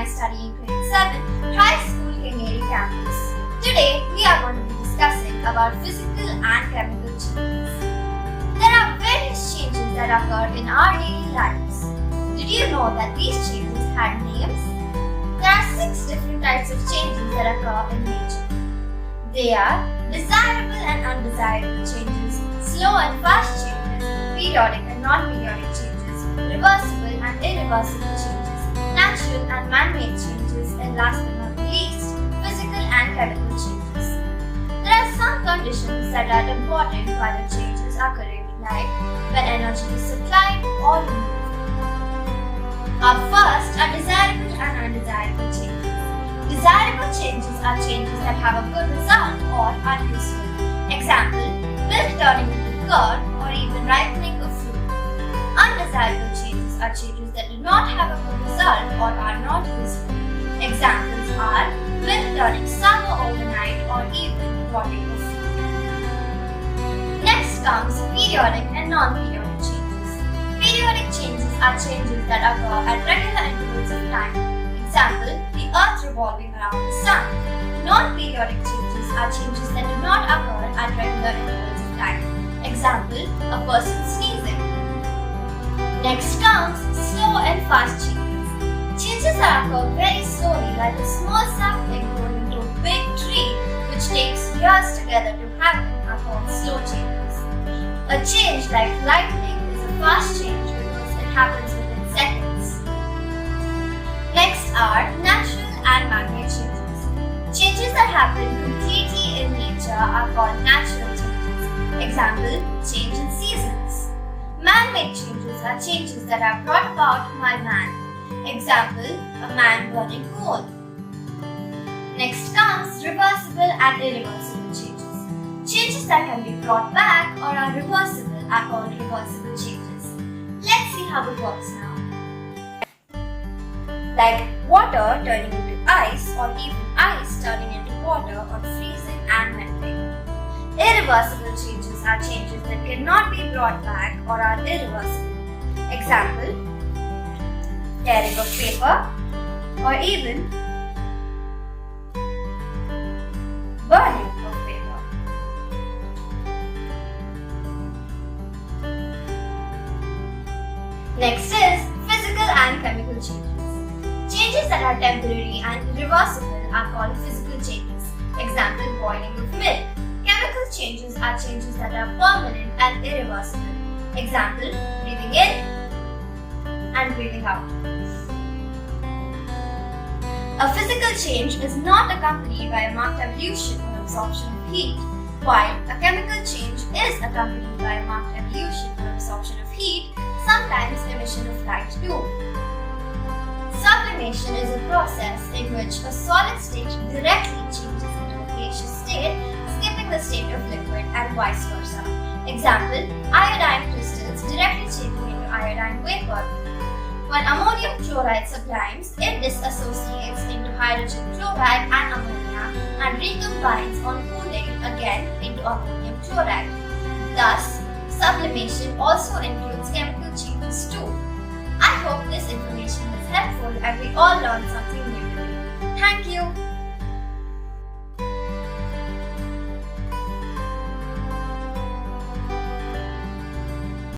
I study in grade 7, High School Kengeri campus. Today, we are going to be discussing about physical and chemical changes. There are various changes that occur in our daily lives. Did you know that these changes had names? There are 6 different types of changes that occur in nature. They are desirable and undesirable changes, slow and fast changes, periodic and non-periodic changes, reversible and irreversible changes, natural and man-made changes, and last but not least, physical and chemical changes. There are some conditions that are important while the changes occurring, like when energy is supplied or removed. Our first are desirable and undesirable changes. Desirable changes are changes that have a good result or are useful. Example, milk turning into curd or even ripening of fruit. Undesirable changes are changes that do not have a good result or are not useful. Examples are milk turning sour overnight or even rotting of fruit. Next comes periodic and non-periodic changes. Periodic changes are changes that occur at regular intervals of time. Example, the earth revolving around the sun. Non-periodic changes are changes that do not occur at regular intervals of time. Example, a person sneezing. Next comes slow and fast changes. Changes that occur very slowly, like a small sapling growing into a big tree, which takes years together to happen, are called slow changes. A change like lightning is a fast change because it happens within seconds. Next are natural and man-made changes. Changes that happen completely in nature are called natural changes. Example, change in seasons. Man-made changes are changes that are brought about by man. Example, a man burning coal. Next comes reversible and irreversible changes. Changes that can be brought back or are reversible are called reversible changes. Let's see how it works now. Like water turning into ice or even ice turning into water or freezing and melting. Irreversible changes are changes that cannot be brought back or are irreversible. Example, tearing of paper or even burning of paper. Next is physical and chemical changes. Changes that are temporary and irreversible are called physical changes. Example, boiling of milk. Chemical changes are changes that are permanent and irreversible. Example, breathing in and breathing out. A physical change is not accompanied by a marked evolution or absorption of heat, while a chemical change is accompanied by a marked evolution or absorption of heat, sometimes emission of light too. Sublimation is a process in which a solid state directly changes into a gaseous state, skipping the state of liquid and vice versa. Example, iodine crystals directly changing into iodine vapor. When ammonium chloride sublimes, it dissociates into hydrogen chloride and ammonia and recombines on cooling again into ammonium chloride. Thus, sublimation also includes chemical changes too. I hope this information was helpful and we all learned something new.